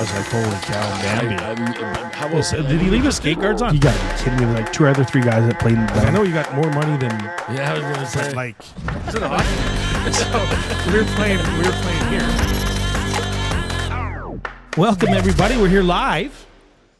was like, holy cow, Bambi. How about, Did he leave his skate guards on? You got to be kidding me. Like 2 other 3 guys that played in the I band. know you got more money than yeah, I was gonna say. like. Is it on? So we were playing here. Welcome everybody. We're here live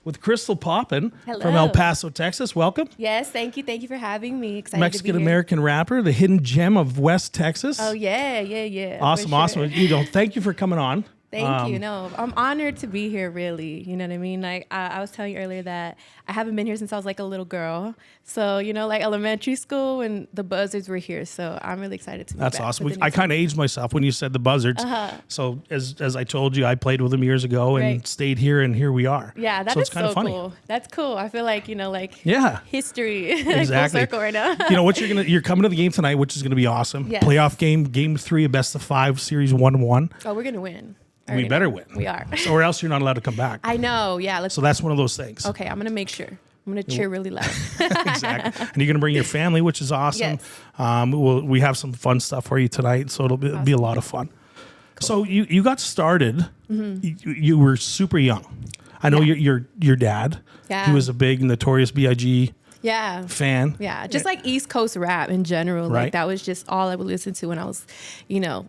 with Krystall Poppin Hello. from El Paso, Texas. Welcome. Yes, thank you. Thank you for having me. Excited Mexican to be here. American rapper, the hidden gem of West Texas. Oh yeah. Awesome, for awesome. sure. Thank you for coming on. Thank you. No, I'm honored to be here. Really, you know what I mean. Like I was telling you earlier that I haven't been here since I was like a little girl. So like elementary school when the Buzzards were here. So I'm really excited to be That's back awesome. with the I new kind of aged myself when you said the Buzzards. So as I told you, I played with them years ago and Right. stayed here, and here we are. Yeah, that so is it's kind of so funny. cool. That's cool. I feel like Yeah. history Exactly. full circle right now. You know what you're coming to the game tonight, which is gonna be awesome. Yes. Playoff game 3 of best of 5, series 1-1. Oh, we're gonna win. I We already better know. win. We are. So or else you're not allowed to come back. I know. Yeah. Let's. So that's one of those things. Okay, I'm gonna make sure. I'm gonna cheer really loud. Exactly. And you're gonna bring your family, which is awesome. Yes. We have some fun stuff for you tonight, so it'll be a lot of fun. So you got started. You were super young. I know your dad. Yeah. He was a big Notorious B.I.G. Yeah. fan. Yeah, just like East Coast rap in general. Right. Like that was just all I would listen to when I was,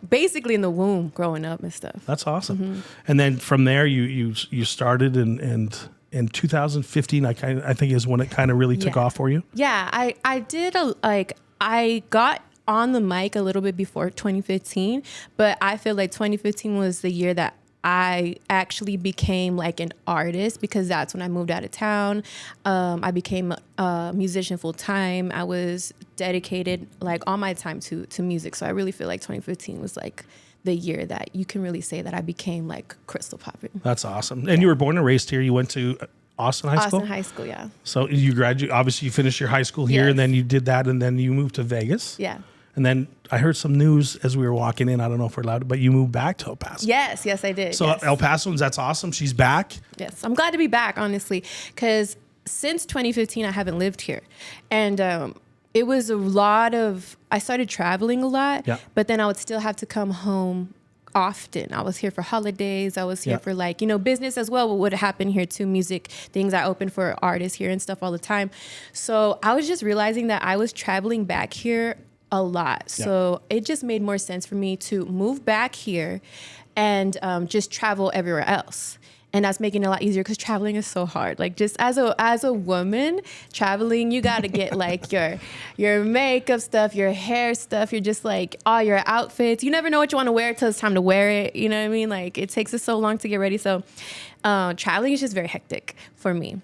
basically in the womb growing up and stuff. That's awesome. And then from there, you started and in 2015, I think is when it kind of really took Yeah. off for you. Yeah, I did I got on the mic a little bit before 2015, but I feel like 2015 was the year that I actually became like an artist because that's when I moved out of town. I became a musician full time. I was dedicated like all my time to music. So I really feel like 2015 was like the year that you can really say that I became like Krystall Poppin. That's awesome. And you were born and raised here. You went to Austin High School? Austin High School, yeah. So you graduated, obviously you finished your high school here, Yes. and then you did that, and then you moved to Vegas. Yeah. And then I heard some news as we were walking in. I don't know if we're allowed, but you moved back to El Paso. Yes, I did. So yes. El Pasoans, that's awesome. She's back. Yes, I'm glad to be back, honestly, because since 2015, I haven't lived here. And it was a lot of, I started traveling a lot, Yeah. but then I would still have to come home often. I was here for holidays. I was here Yeah. for like, business as well. What would happen here too, music, things I open for artists here and stuff all the time. So I was just realizing that I was traveling back here a lot. So it just made more sense for me to move back here and just travel everywhere else. And that's making it a lot easier because traveling is so hard. Like just as a woman traveling, you got to get like your makeup stuff, your hair stuff. You're just like all your outfits. You never know what you want to wear till it's time to wear it. You know what I mean? Like it takes us so long to get ready. So traveling is just very hectic for me.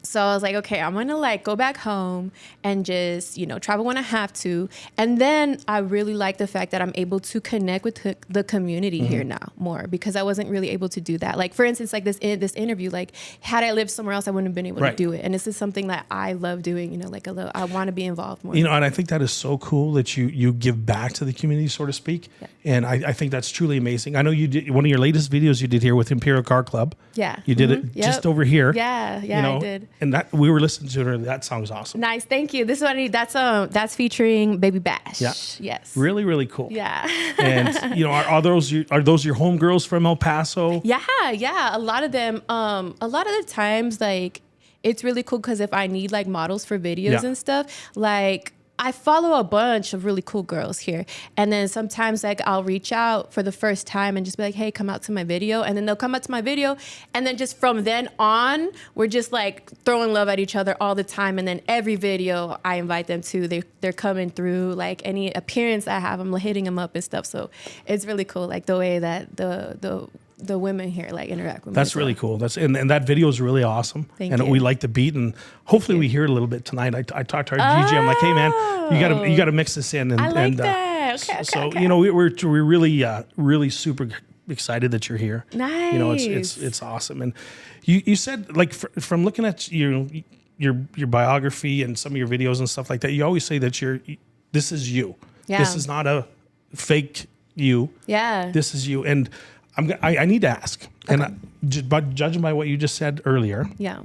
So I was like, okay, I'm gonna like go back home and just, travel when I have to. And then I really like the fact that I'm able to connect with the community here now more because I wasn't really able to do that. Like for instance, like this interview, like had I lived somewhere else, I wouldn't have been able Right. to do it. And this is something that I love doing, I want to be involved more. And I think that is so cool that you give back to the community, so to speak. Yeah. And I think that's truly amazing. I know you did one of your latest videos you did here with Imperial Car Club. Yeah. You did it Yep. just over here. Yeah, I did. And that we were listening to it earlier. That song was awesome. Nice, thank you. This is what that's featuring Baby Bash. Yeah. Yes. Really, really cool. Yeah. And are those your homegirls from El Paso? Yeah. A lot of them. A lot of the times, like it's really cool because if I need like models for videos Yeah. and stuff, like I follow a bunch of really cool girls here, and then sometimes like I'll reach out for the first time and just be like, "Hey, come out to my video," and then they'll come out to my video, and then just from then on, we're just like throwing love at each other all the time, and then every video I invite them to, they're coming through. Like any appearance I have, I'm hitting them up and stuff. So it's really cool, like the way that the women here like interact with me. That's as well. really cool. And that video is really awesome. Thank and you. we like the beat, and hopefully we hear it a little bit tonight. I talked to our DJ. I'm like, hey man, you gotta mix this in. And I like and, that. Okay, so okay. we're really super excited that you're here. Nice. It's awesome. And you said like from looking at your biography and some of your videos and stuff like that, you always say that this is you. Yeah. This is not a fake you. Yeah. This is you. And I need to ask, Okay. but judging by what you just said earlier, Yeah.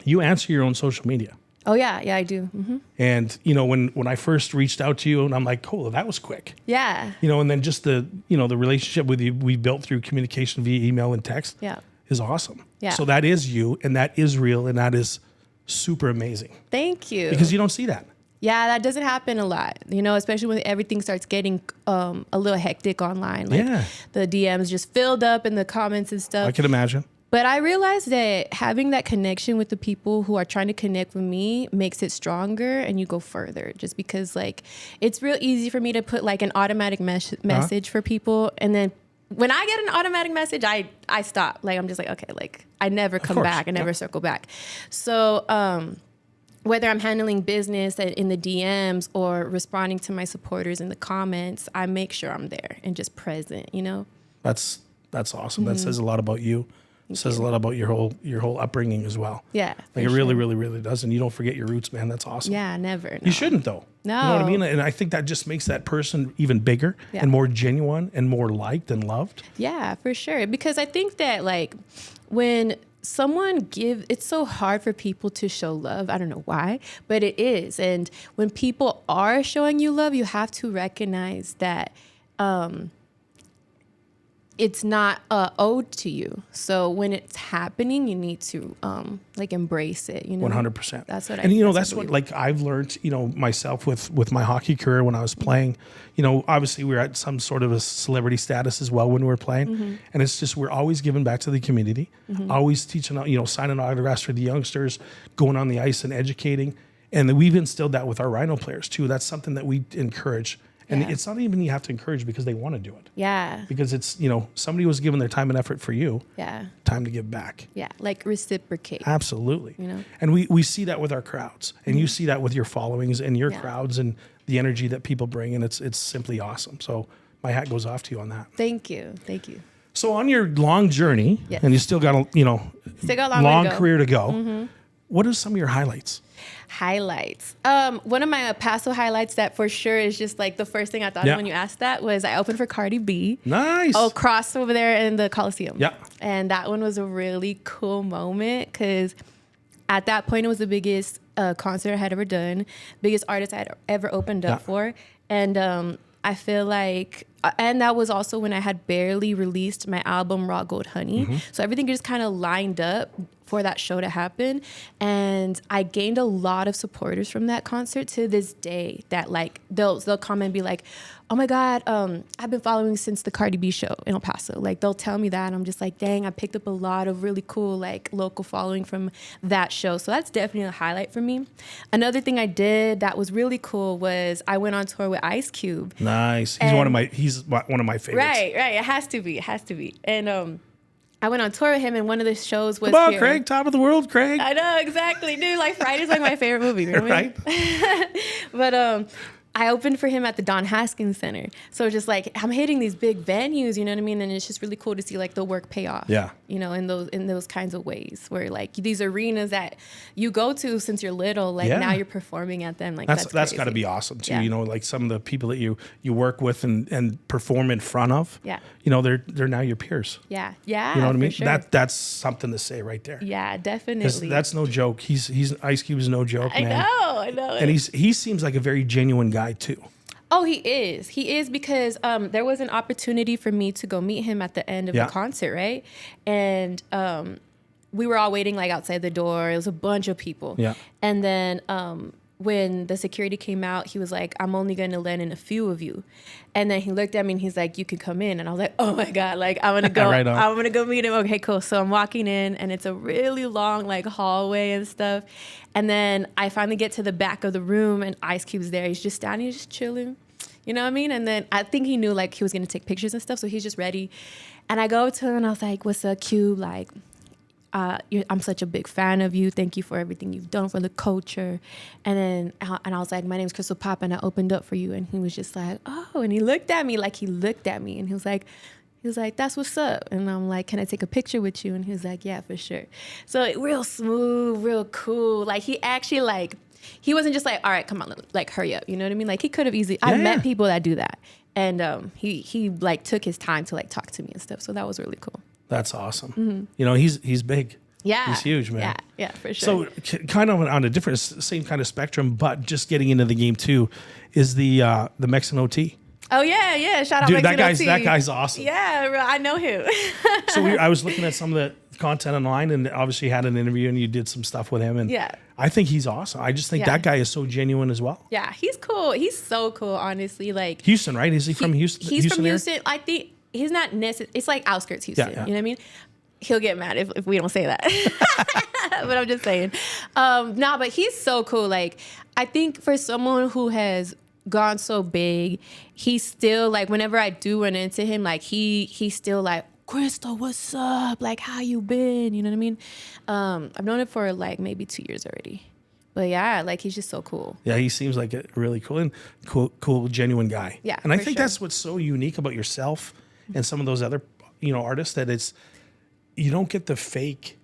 you answer your own social media. Oh yeah, I do. Mm-hmm. And when I first reached out to you, and I'm like, oh, that was quick. Yeah. And then just the the relationship with you we built through communication via email and text. Yeah. is awesome. Yeah. So that is you, and that is real, and that is super amazing. Thank you. Because you don't see that. Yeah, that doesn't happen a lot, especially when everything starts getting a little hectic online. Like the DMs just filled up in the comments and stuff. I can imagine. But I realized that having that connection with the people who are trying to connect with me makes it stronger, and you go further, just because like it's real easy for me to put like an automatic message for people. And then when I get an automatic message, I stop. Like, I'm just like, okay, like I never come back. I never circle back. So, whether I'm handling business in the DMs or responding to my supporters in the comments, I make sure I'm there and just present, That's awesome. That says a lot about you. It says a lot about your whole upbringing as well. Yeah. Like it really, really, really does. And you don't forget your roots, man. That's awesome. Yeah, never. No. You shouldn't though. No. You know what I mean? And I think that just makes that person even bigger and more genuine and more liked and loved. Yeah, for sure. Because I think that like when someone it's so hard for people to show love. I don't know why, but it is. And when people are showing you love, you have to recognize that it's not owed to you. So when it's happening, you need to like embrace it. 100%. That's what that's what like I've learned. Myself with my hockey career when I was playing. Obviously we were at some sort of a celebrity status as well when we were playing, and it's just we're always giving back to the community, always teaching, signing autographs for the youngsters, going on the ice and educating, and we've instilled that with our Rhino players too. That's something that we encourage. And it's not even you have to encourage because they want to do it. Yeah. Because it's, somebody was giving their time and effort for you. Yeah. Time to give back. Yeah. Like reciprocate. Absolutely. And we see that with our crowds. And you see that with your followings and your crowds and the energy that people bring. And it's simply awesome. So my hat goes off to you on that. Thank you. Thank you. So on your long journey, and you still got a, long career to go, what are some of your highlights? Highlights. One of my Paso highlights that for sure is just like the first thing I thought of when you asked that was I opened for Cardi B. Nice. Across over there in the Coliseum. Yeah. And that one was a really cool moment because at that point it was the biggest concert I had ever done, biggest artist I had ever opened up for. And I feel like, and that was also when I had barely released my album Raw Gold Honey. So everything just kind of lined up for that show to happen. And I gained a lot of supporters from that concert to this day that like, they'll come and be like, oh my God, I've been following since the Cardi B show in El Paso. Like they'll tell me that and I'm just like, dang, I picked up a lot of really cool like local following from that show. So that's definitely a highlight for me. Another thing I did that was really cool was I went on tour with Ice Cube. Nice. He's one of my favorites. Right. It has to be. And I went on tour with him, and one of the shows was Come on, here. Craig, top of the world, Craig. I know, exactly. Dude, like Friday's like my favorite movie. You know what right. I mean? But I opened for him at the Don Haskins Center. So just like I'm hitting these big venues, you know what I mean? And it's just really cool to see like the work pay off. Yeah. In those kinds of ways where like these arenas that you go to since you're little, like now you're performing at them. Like that's got to be awesome too. Yeah. Like some of the people that you work with and perform in front of. Yeah. They're now your peers. Yeah. You know what I mean? Sure. That's something to say right there. Yeah, definitely. That's no joke. He's Ice Cube is no joke, man. I know. And he seems like a very genuine guy too. Oh, he is because there was an opportunity for me to go meet him at the end of the concert, right? And we were all waiting like outside the door. It was a bunch of people. Yeah. And then when the security came out, he was like, I'm only going to let in a few of you. And then he looked at me and he's like, you can come in. And I was like, oh my God, like I'm going to go, right on. I'm going to go meet him. Okay, cool. So I'm walking in and it's a really long like hallway and stuff. And then I finally get to the back of the room and Ice Cube's there. He's just standing, just chilling. You know what I mean? And then I think he knew like he was going to take pictures and stuff. So he's just ready. And I go up to him and I was like, what's up, Cube? Like, I'm such a big fan of you. Thank you for everything you've done for the culture. And then I was like, my name's Krystall Poppin. I opened up for you. And he was just like, oh, and he looked at me and he was like, that's what's up. And I'm like, can I take a picture with you? And he was like, yeah, for sure. So real smooth, real cool. Like he actually like, he wasn't just like, all right, come on, like hurry up. You know what I mean? Like he could have easily, I've met people that do that. And he like took his time to like talk to me and stuff. So that was really cool. That's awesome. He's big. Yeah. He's huge, man. Yeah, for sure. So kind of on a different, same kind of spectrum, but just getting into the game too, is the Mexican OT. Oh yeah. Shout out Dude, Mexican OT. that guy's awesome. Yeah, I know him. So I was looking at some of content online, and obviously had an interview, and you did some stuff with him. And Yeah. I think he's awesome. I just think Yeah. that guy is so genuine as well. Yeah, he's cool. He's so cool, honestly. Like Houston, right? Is he from Houston? He's from area? Houston. I think he's not necessarily. It's like outskirts Houston. Yeah. You know what I mean? He'll get mad if we don't say that. But I'm just saying. But he's so cool. Like, I think for someone who has gone so big, he's still like, whenever I do run into him, like he's still like, Krystall, what's up? Like, how you been? You know what I mean? I've known him for like maybe 2 years already. But yeah, like he's just so cool. Yeah, he seems like a really cool, genuine guy. Yeah, and I for think sure. that's what's so unique about yourself and some of those other, artists, that it's, you don't get the fake.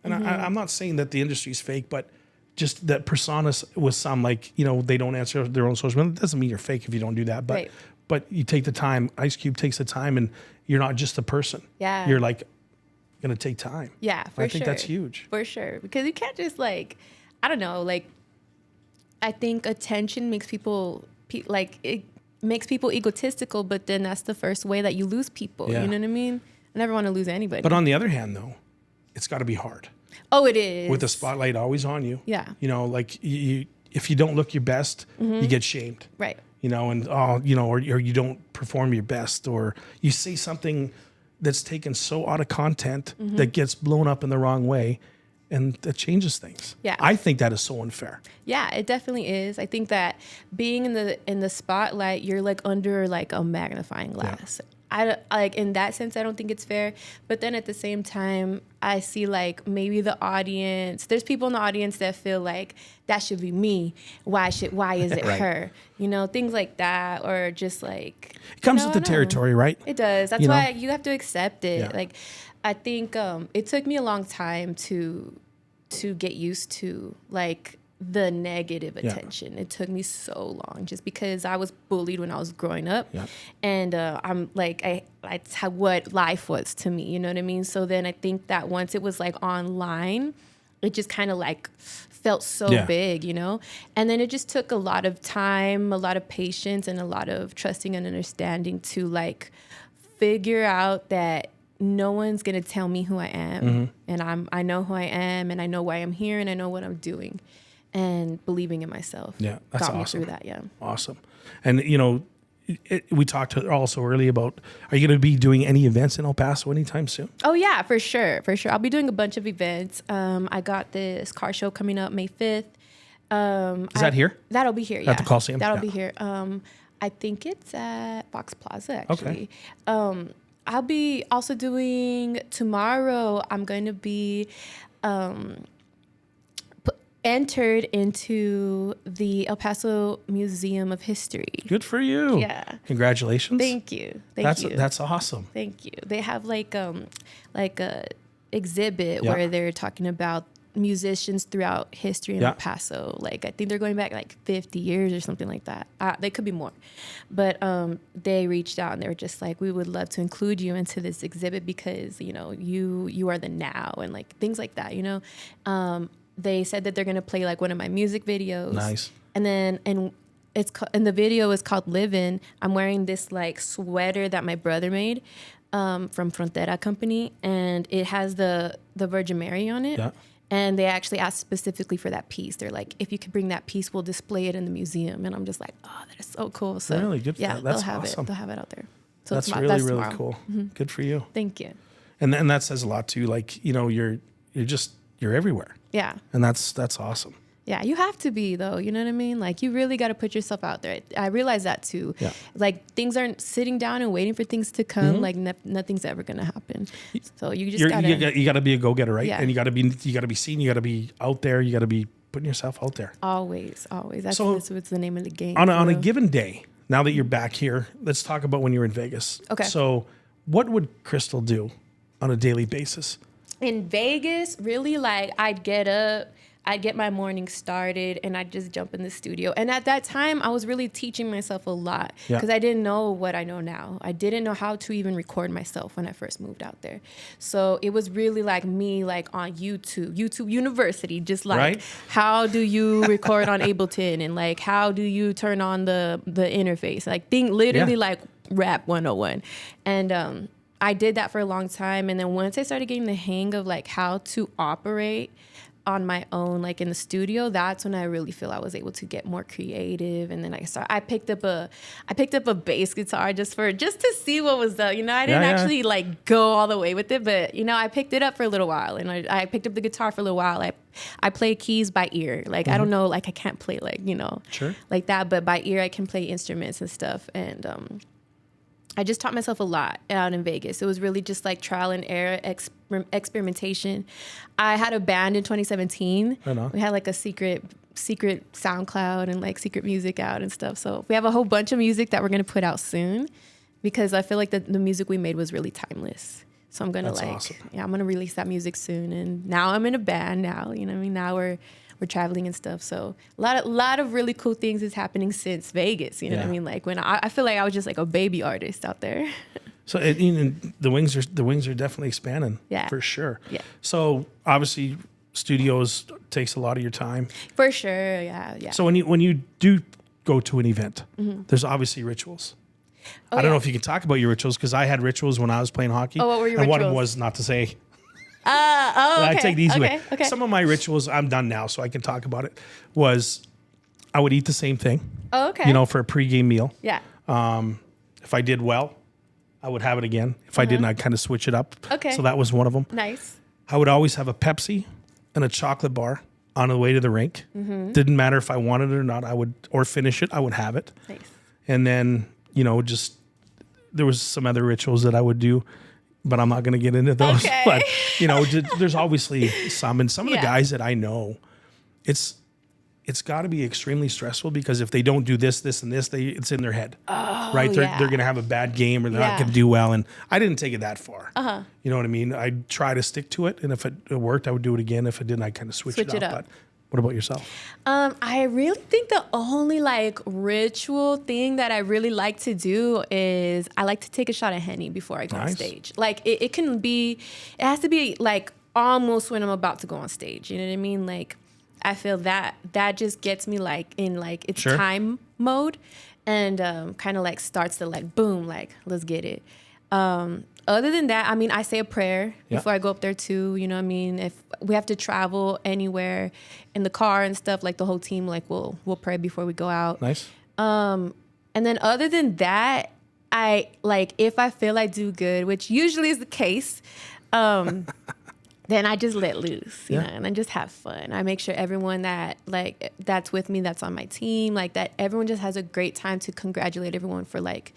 And I'm not saying that the industry's fake, but just that personas with some, like, they don't answer their own social media. It doesn't mean you're fake if you don't do that. But Right. but you take the time. Ice Cube takes the time, and you're not just a person. Yeah. You're like gonna take time. Yeah, for sure. I think that's huge. For sure. Because you can't just like, I don't know, like, I think attention makes people, it makes people egotistical, but then that's the first way that you lose people. Yeah. You know what I mean? I never want to lose anybody. But on the other hand, though, it's got to be hard Oh, it is. with the spotlight always on you. Yeah. Like you, if you don't look your best, you get shamed. Right. Or you don't perform your best, or you say something that's taken so out of content that gets blown up in the wrong way, and that changes things. Yeah. I think that is so unfair. Yeah, it definitely is. I think that being in the spotlight, you're like under like a magnifying glass. I like, in that sense, I don't think it's fair. But then at the same time, I see like maybe the audience. There's people in the audience that feel like that should be me. Why is it Right. her? Things like that, or just like It comes I with the don't know. territory, right? It does. That's You know? why you have to accept it. Yeah. Like, I think it took me a long time to get used to like the negative Yeah. attention. It took me so long, just because I was bullied when I was growing up, Yeah. and I'm like, that's how what life was to me. You know what I mean? So then I think that once it was like online, it just kind of like felt so Yeah. big, and then it just took a lot of time, a lot of patience, and a lot of trusting and understanding to like figure out that no one's gonna tell me who I am, and I know who I am, and I know why I'm here, and I know what I'm doing, and believing in myself. Yeah, that's got me awesome. through that. Yeah. Awesome. And we talked also early about, are you going to be doing any events in El Paso anytime soon? Oh yeah, for sure. I'll be doing a bunch of events. I got this car show coming up May 5th. Is that here? That'll be here. Yeah. At the Coliseum? That'll Yeah. be here. I think it's at Fox Plaza actually. Okay. I'll be also doing tomorrow. I'm going to be entered into the El Paso Museum of History. Good for you. Yeah. Congratulations. Thank you. Thank you. That's awesome. Thank you. They have like a exhibit Yeah. where they're talking about musicians throughout history in Yeah. El Paso. Like, I think they're going back like 50 years or something like that. They could be more. But they reached out and they were just like, we would love to include you into this exhibit because, you are the now, and like things like that, They said that they're going to play like one of my music videos. Nice. And the video is called Livin'. I'm wearing this like sweater that my brother made from Frontera Company, and it has the Virgin Mary on it. Yeah. And they actually asked specifically for that piece. They're like, if you could bring that piece, we'll display it in the museum. And I'm just like, oh, that is so cool. So Really good for yeah, that. That's they'll have awesome. it. They'll have it out there. So That's that's really tomorrow. cool. Good for you. Thank you. And that says a lot too. Like, you're everywhere. Yeah. And that's awesome. Yeah, you have to be, though. You know what I mean? Like, you really got to put yourself out there. I realize that, too. Yeah. Like, things aren't sitting down and waiting for things to come. Like, nothing's ever going to happen. So you just got to... You got to be a go-getter, right? Yeah. And you got to be seen. You got to be out there. You got to be putting yourself out there. Always. That's what's the name of the game. On a given day, now that you're back here, let's talk about when you were in Vegas. Okay. So what would Krystall do on a daily basis? In Vegas, really, like, I'd get up, I'd get my morning started, and I'd just jump in the studio. And at that time, I was really teaching myself a lot Yeah. because I didn't know what I know now. I didn't know how to even record myself when I first moved out there. So it was really like me, like on YouTube University, just like Right. how do you record on Ableton, and like how do you turn on the interface, like literally Yeah. like rap 101. And I did that for a long time. And then once I started getting the hang of like how to operate on my own, like in the studio, that's when I really feel I was able to get more creative. And then I picked up a bass guitar just to see what was up. You know, I didn't actually like go all the way with it, but you know, I picked it up for a little while, and I picked up the guitar for a little while. I play keys by ear. Like I don't know, like I can't play like, you know, like that, but by ear I can play instruments and stuff. And I just taught myself a lot out in Vegas. It was really just like trial and error, experimentation. I had a band in 2017. We had like a secret SoundCloud and like secret music out and stuff. So we have a whole bunch of music that we're going to put out soon, because I feel like the music we made was really timeless. So I'm going to awesome. I'm going to release that music soon. And now I'm in a band now, you know what I mean? Now we're traveling and stuff. So a lot of really cool things is happening since Vegas. You know what I mean? Like when I feel like I was just like a baby artist out there. So the wings are definitely expanding. Yeah. For sure. Yeah. So obviously studios takes a lot of your time. For sure. Yeah. Yeah. So when you do go to an event, there's obviously rituals. I don't know if you can talk about your rituals, because I had rituals when I was playing hockey. Oh, what were your rituals? And one of rituals? them was not to say. Okay. I take the easy way. Okay. Some of my rituals, I'm done now, so I can talk about it, was I would eat the same thing. Oh, okay. You know, for a pregame meal. Yeah. If I did well, I would have it again. If I didn't, I'd kind of switch it up. Okay. So that was one of them. Nice. I would always have a Pepsi and a chocolate bar on the way to the rink. Didn't matter if I wanted it or not. Or finish it. I would have it. Nice. And then, you know, just there was some other rituals that I would do, but I'm not going to get into those. Okay. But, you know, there's obviously some. And some of the guys that I know, it's got to be extremely stressful, because if they don't do this, this, and this, it's in their head. Oh, right? They're going to have a bad game, or they're not going to do well. And I didn't take it that far. You know what I mean? I'd try to stick to it. And if it worked, I would do it again. If it didn't, I'd kind of switch it up. But what about yourself? I really think the only like ritual thing that I really like to do is I like to take a shot of Henny before I go on stage. Like it has to be like almost when I'm about to go on stage. You know what I mean? Like I feel that just gets me like in like it's time mode, and kind of like starts to like boom, like let's get it. Other than that, I mean, I say a prayer before I go up there too. You know what I mean? If we have to travel anywhere in the car and stuff, like the whole team, like we'll pray before we go out. Nice. And then other than that, I like if I feel I do good, which usually is the case, then I just let loose, you know, and I just have fun. I make sure everyone that's with me, that's on my team, like that everyone just has a great time, to congratulate everyone for like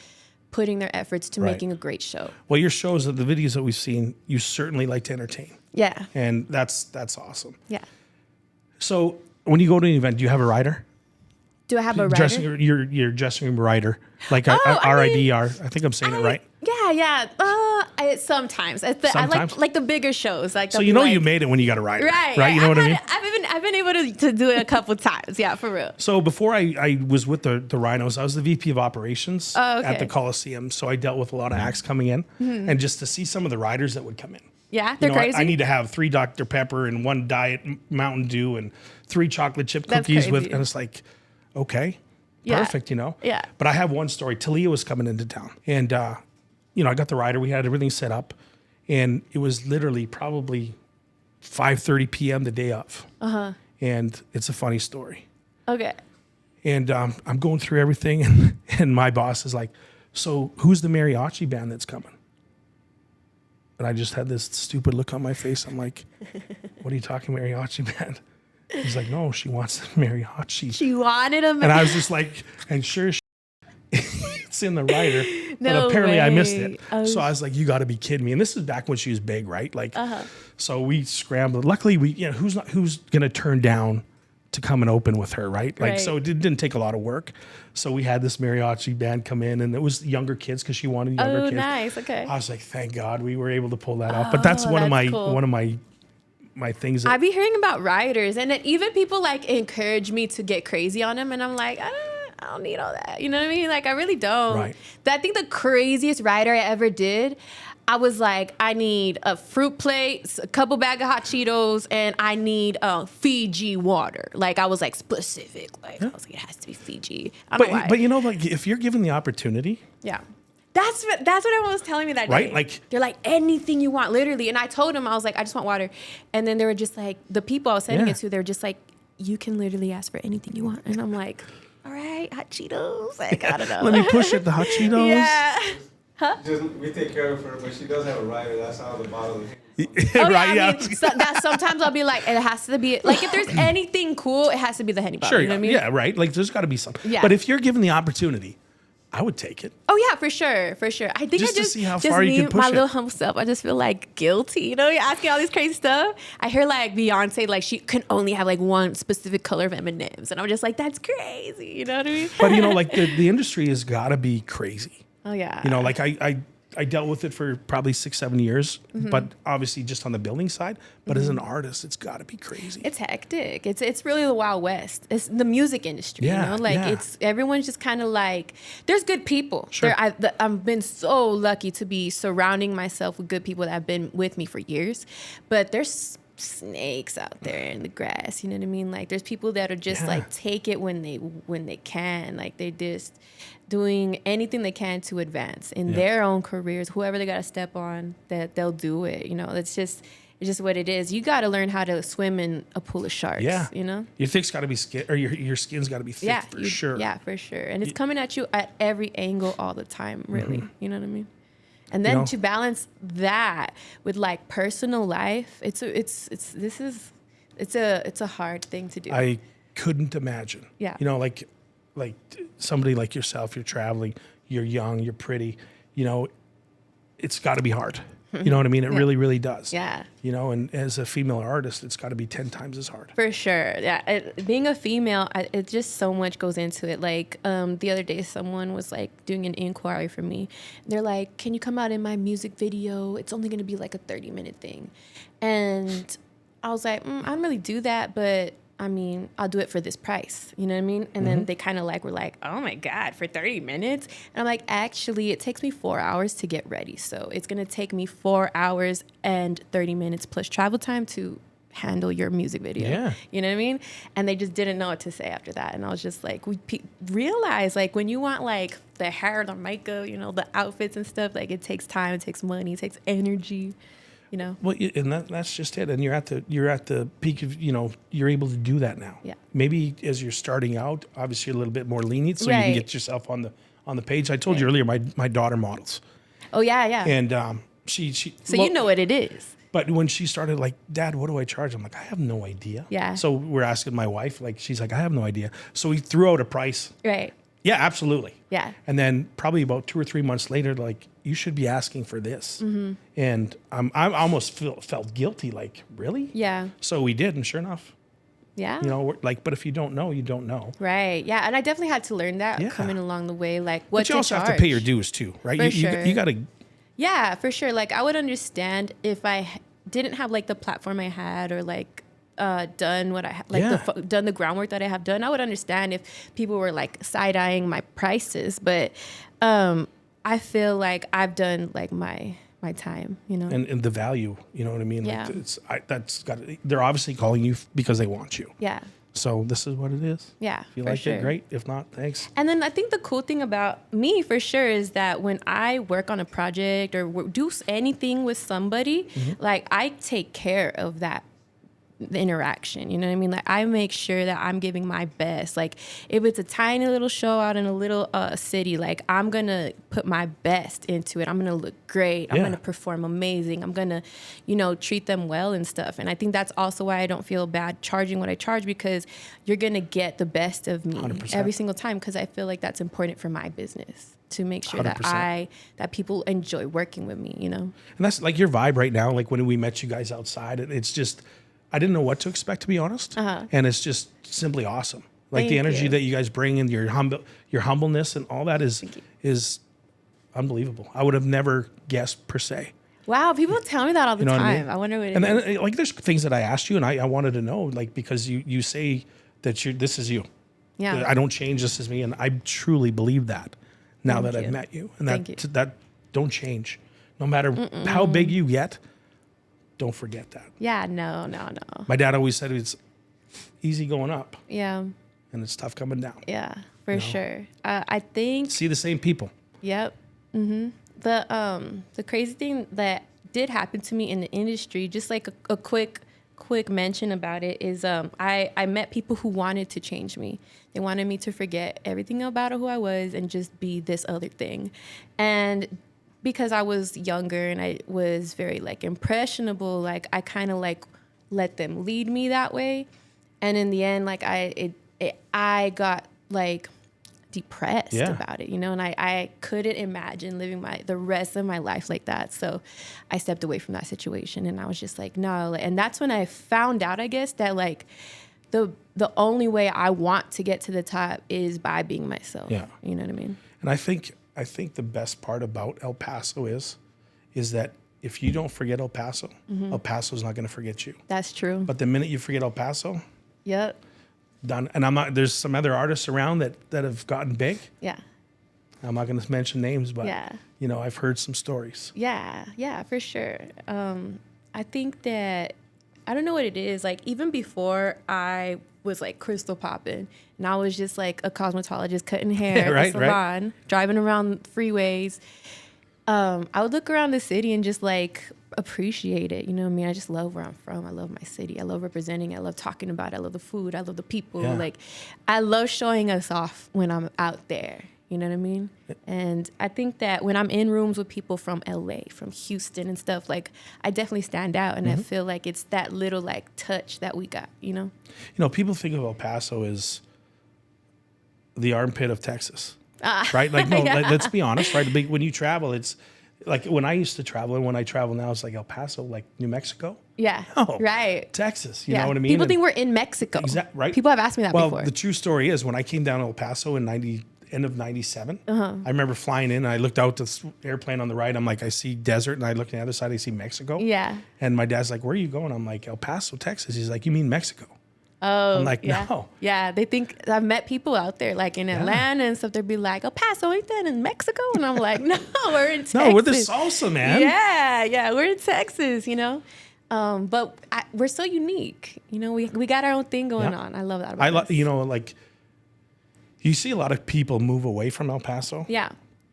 putting their efforts to making a great show. Well, your shows, the videos that we've seen, you certainly like to entertain. Yeah. And that's awesome. Yeah. So when you go to an event, do you have a rider? Do I have a rider? Your dressing room rider, like RIDR. I think I'm saying it right. Yeah. Sometimes. I like the bigger shows. Like so you made it when you got a rider, right? You know what I mean? I've been able to do it a couple times. Yeah, for real. So before I was with the Rhinos, I was the VP of operations at the Coliseum. So I dealt with a lot of acts coming in, and just to see some of the riders that would come in. Yeah, they're crazy. I need to have 3 Dr. Pepper and 1 Diet Mountain Dew and 3 chocolate chip cookies and it's like, okay, perfect, you know? Yeah. But I have one story. Talia was coming into town, and I got the rider. We had everything set up, and it was literally probably 5:30 p.m. the day of. And it's a funny story. Okay. And I'm going through everything, and my boss is like, so who's the mariachi band that's coming? And I just had this stupid look on my face. I'm like, what are you talking mariachi band? He's like, no, she wants the mariachi. She wanted them. And I was just like, and sure it's in the rider. No but apparently way. I missed it. So I was like, you got to be kidding me. And this is back when she was big, right? Like, so we scrambled. Luckily, who's going to turn down to come and open with her, right? Like, so it didn't take a lot of work. So we had this mariachi band come in, and it was younger kids because she wanted younger kids. Oh, nice. Okay. I was like, thank God we were able to pull that off. But that's one of my things. That I be hearing about riders, and then even people like encourage me to get crazy on them, and I'm like, I don't need all that. You know what I mean? Like, I really don't. Right. I think the craziest rider I ever did, I was like, I need a fruit plate, a couple bag of hot Cheetos, and I need Fiji water. Like, I was like specific. Like, I was like, it has to be Fiji. I don't know why. But like, if you're given the opportunity, yeah, That's what everyone was telling me that day. Right? Like, they're like, anything you want, literally. And I told them, I was like, I just want water. And then they were just like, the people I was sending it to, they were just like, you can literally ask for anything you want. And I'm like, all right, hot Cheetos. Like, I don't know. let me push it, the hot Cheetos. Yeah. Huh? We take care of her, but she does have a rider. That's how the bottle. Oh, Right, yeah. I mean, that sometimes I'll be like, it has to be like if there's anything cool, it has to be the Henny bottle. Sure, You know what I mean? yeah, right. Like there's got to be something. Yeah. But if you're given the opportunity, I would take it. Oh yeah, for sure. I think Just I to just see how just far you me, can push my it. little humble self. I just feel like guilty. You know, you're asking all these crazy stuff. I hear like Beyonce, like she can only have like one specific color of M&Ms, and I'm just like, that's crazy. You know what I mean? But you know, like the industry has got to be crazy. Oh yeah. You know, like I dealt with it for probably 6-7 years, but obviously just on the building side. But as an artist, it's got to be crazy. It's hectic. It's really the Wild West. It's the music industry. Yeah, You know, like yeah. it's everyone's just kind of like. There's good people. Sure. I've been so lucky to be surrounding myself with good people that have been with me for years, but there's snakes out there in the grass. You know what I mean? Like there's people that are just like take it when they can. Like they just doing anything they can to advance in their own careers. Whoever they got to step on, that they'll do it. You know, it's just what it is. You got to learn how to swim in a pool of sharks. Yeah. You know. Your thick's got to be skin, or your skin's got to be thick for sure. Yeah, for sure. And it's coming at you at every angle all the time. Really. You know what I mean? And then to balance that with like personal life, it's a hard thing to do. I couldn't imagine. Yeah. You know, like somebody like yourself, you're traveling, you're young, you're pretty, you know, it's got to be hard. You know what I mean? It really, really does. Yeah. You know, and as a female artist, it's got to be 10 times as hard. For sure. Yeah. Being a female, it just so much goes into it. Like the other day, someone was like doing an inquiry for me. They're like, can you come out in my music video? It's only going to be like a 30-minute thing. And I was like, I don't really do that, but I mean, I'll do it for this price. You know what I mean? And then they kind of like were like, oh my God, for 30 minutes? And I'm like, actually, it takes me 4 hours to get ready. So it's going to take me 4 hours and 30 minutes plus travel time to handle your music video. Yeah. You know what I mean? And they just didn't know what to say after that. And I was just like, realize like when you want like the hair, the makeup, you know, the outfits and stuff, like it takes time, it takes money, it takes energy. You know? Well, and that's just it. And you're at the peak of, you know, you're able to do that now. Yeah. Maybe as you're starting out, obviously you're a little bit more lenient, so you can get yourself on the page. I told you earlier, my daughter models, Oh yeah, yeah. and she. So you know what it is. But when she started, like, Dad, what do I charge? I'm like, I have no idea. Yeah. So we're asking my wife, like, she's like, I have no idea. So we threw out a price. Right. Yeah, absolutely. Yeah. And then probably about 2 or 3 months later, like, you should be asking for this. And I almost felt guilty, like, really? Yeah. So we did, and sure enough, Yeah. you know, like, but if you don't know, you don't know. Right. Yeah. And I definitely had to learn that coming along the way, like what But you to also charge. have to pay your dues too, right? For sure. You got to. Yeah, for sure. Like I would understand if I didn't have like the platform I had or like done what I done the groundwork that I have done. I would understand if people were like side eyeing my prices, but I feel like I've done like my time, you know. And the value, you know what I mean? Yeah. Like they're obviously calling you because they want you. Yeah. So this is what it is. Yeah. If you for like sure. it, great. If not, thanks. And then I think the cool thing about me for sure is that when I work on a project or do anything with somebody, like I take care of that the interaction, you know what I mean? Like I make sure that I'm giving my best. Like if it's a tiny little show out in a little city, like I'm gonna put my best into it. I'm gonna look great. I'm gonna perform amazing. I'm gonna, you know, treat them well and stuff. And I think that's also why I don't feel bad charging what I charge, because you're gonna get the best of me 100%. every single time, because I feel like that's important for my business to make sure 100%. that people enjoy working with me, you know? And that's like your vibe right now. Like when we met you guys outside, it's just, I didn't know what to expect, to be honest. And it's just simply awesome. Like the Thank energy you. that you guys bring and your humbleness and all that is unbelievable. I would have never guessed per se. Wow, people tell me that all the You know what I time. mean? I wonder what it And is. then like there's things that I asked you and I wanted to know, like, because you say that this is you. Yeah. I don't change, this is me. And I truly believe that now Thank that you. I've met you. And Thank you. that don't change. No matter how big you get, don't forget that. Yeah, no. My dad always said it's easy going up Yeah, and it's tough coming down. for sure. I think, See the same people. yep. The crazy thing that did happen to me in the industry, just like a quick mention about it, is I met people who wanted to change me. They wanted me to forget everything about who I was and just be this other thing. And because I was younger and I was very like impressionable, like I kind of like let them lead me that way. And in the end, like I got like depressed about it, you know, and I couldn't imagine living the rest of my life like that. So I stepped away from that situation, and I was just like, no. And that's when I found out, I guess, that like the only way I want to get to the top is by being myself. Yeah. You know what I mean? And I think the best part about El Paso is that if you don't forget El Paso, El Paso is not going to forget you. That's true. But the minute you forget El Paso, Yep. done. And there's some other artists around that have gotten big. Yeah. I'm not going to mention names, but Yeah. you know, I've heard some stories. Yeah, for sure. I think that, I don't know what it is. Like, even before I was like Krystall Poppin, and I was just like a cosmetologist cutting hair at a salon, driving around freeways. I would look around the city and just like appreciate it. You know what I mean? I just love where I'm from. I love my city. I love representing. I love talking about it. I love the food. I love the people. Yeah. Like, I love showing us off when I'm out there. You know what I mean? And I think that when I'm in rooms with people from LA, from Houston and stuff, like, I definitely stand out. And I feel like it's that little like touch that we got, you know? You know, people think of El Paso as the armpit of Texas, right? Like, no, let's be honest, right? When you travel, it's like when I used to travel, and when I travel now, it's like El Paso, like New Mexico. Yeah. No, right. Texas. You know what I mean? People think we're in Mexico. Right. People have asked me that before. Well, the true story is when I came down to El Paso in end of 97, I remember flying in and I looked out this airplane on the right. I'm like, I see desert, and I look on the other side, I see Mexico. Yeah. And my dad's like, where are you going? I'm like, El Paso, Texas. He's like, you mean Mexico? Oh, I'm like, yeah. no. Yeah, they think, I've met people out there, like in Atlanta and stuff. They'd be like, El Paso, ain't that in Mexico? And I'm like, no, we're in Texas. No, we're the salsa, man. Yeah, we're in Texas, you know? But we're so unique. You know, we got our own thing going on. I love that about us. You know, like, you see a lot of people move away from El Paso. Yeah.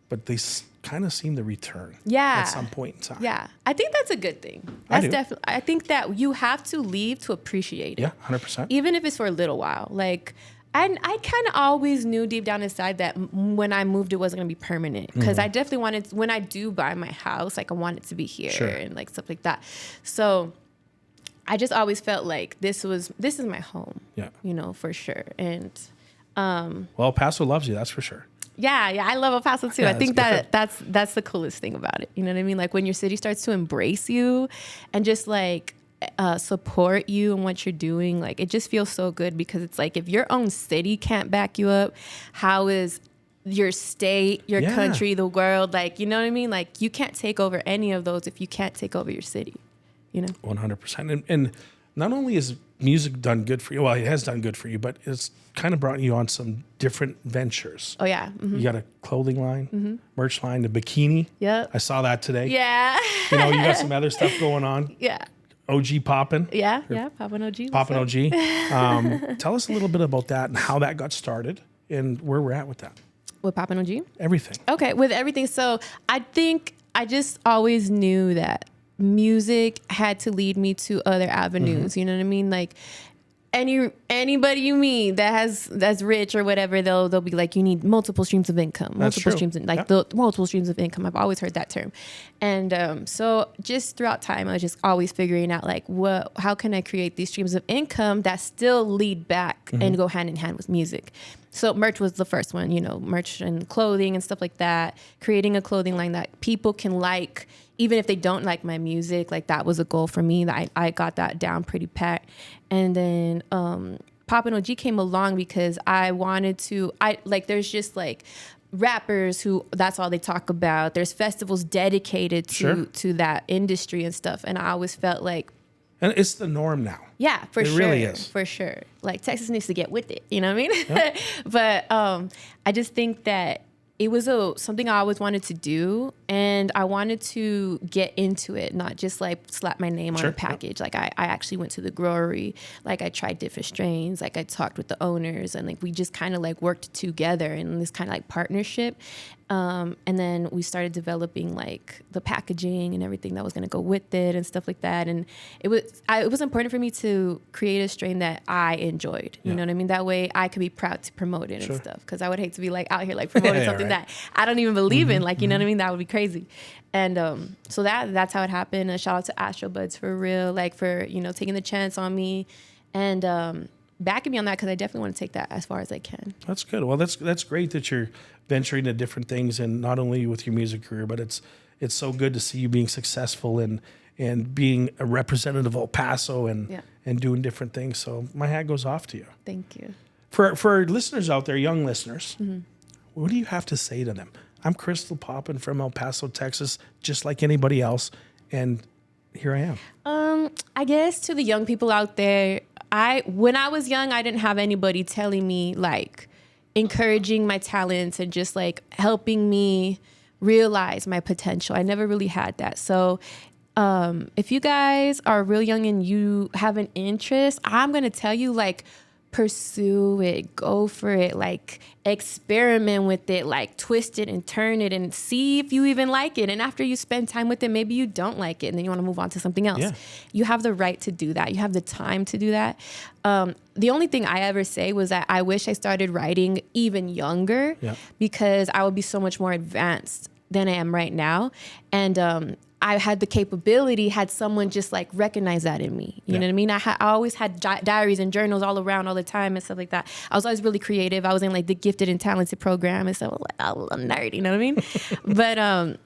But they kind of seem to return. Yeah. At some point in time. Yeah. I think that's a good thing. I That's do. definitely, I think that you have to leave to appreciate it. Yeah, 100%. Even if it's for a little while. Like, and I kind of always knew deep down inside that when I moved, it wasn't going to be permanent. Because I definitely wanted, when I do buy my house, like, I want it to be here and like stuff like that. So I just always felt like this is my home. Yeah. You know, for sure. And Well, El Paso loves you, that's for sure. yeah, I love El Paso too. Yeah, I think that's that's the coolest thing about it. You know what I mean? Like, when your city starts to embrace you and just like support you and what you're doing, like, it just feels so good, because it's like, if your own city can't back you up, how is your state, your country, the world? Like, you know what I mean? Like, you can't take over any of those if you can't take over your city, you know? 100%. And not only has music done good for you, well, it has done good for you, but it's kind of brought you on some different ventures. Oh, yeah. You got a clothing line, merch line, the bikini. Yep. I saw that today. Yeah. You know, you got some other stuff going on. Yeah. OG Poppin. Yeah. Poppin' OG. what's Poppin' up? OG. Tell us a little bit about that and how that got started and where we're at with that. With Poppin' OG? Everything. Okay, with everything. So I think I just always knew that music had to lead me to other avenues. You know what I mean? Like, anybody you meet that's rich or whatever, they'll be like, you need multiple streams of income, multiple streams of income. I've always heard that term. And so just throughout time, I was just always figuring out like, how can I create these streams of income that still lead back and go hand in hand with music? So merch was the first one, you know, merch and clothing and stuff like that. Creating a clothing line that people can like, even if they don't like my music. Like, that was a goal for me. I got that down pretty pat. And then Poppin' OG came along because I wanted to, there's just like rappers who that's all they talk about. There's festivals dedicated to that industry and stuff. And I always felt like, And it's the norm now. yeah, for sure. It really is. For sure. Like, Texas needs to get with it. You know what I mean? Yep. But I just think that it was something I always wanted to do. And I wanted to get into it, not just like slap my name on Sure. a package. Like I actually went to the growery, like I tried different strains, like I talked with the owners, and like we just kind of like worked together in this kind of like partnership. And then we started developing like the packaging and everything that was going to go with it and stuff like that. And it was important for me to create a strain that I enjoyed. You know what I mean? That way I could be proud to promote it and stuff. Because I would hate to be like out here like promoting something that I don't even believe in. Like, you know what I mean? That would be crazy. And so that's how it happened. And shout out to Astro Buds for real, like for, you know, taking the chance on me and backing me on that, because I definitely want to take that as far as I can. That's good. Well, that's great that you're venturing into different things, and not only with your music career, but it's so good to see you being successful and being a representative of El Paso and doing different things. So my hat goes off to you. Thank you. For our listeners out there, young listeners, what do you have to say to them? I'm Krystall Poppin from El Paso, Texas, just like anybody else, and here I am. I guess to the young people out there, when I was young, I didn't have anybody telling me, like, encouraging my talents and just like helping me realize my potential. I never really had that. So if you guys are real young and you have an interest, I'm going to tell you, like, pursue it, go for it, like experiment with it, like twist it and turn it and see if you even like it. And after you spend time with it, maybe you don't like it and then you want to move on to something else. Yeah. You have the right to do that. You have the time to do that. The only thing I ever say was that I wish I started writing even younger because I would be so much more advanced than I am right now. And I had the capability, had someone just like recognize that in me. You know what I mean? I always had diaries and journals all around all the time and stuff like that. I was always really creative. I was in like the gifted and talented program and stuff. I was a nerd, you know what I mean? But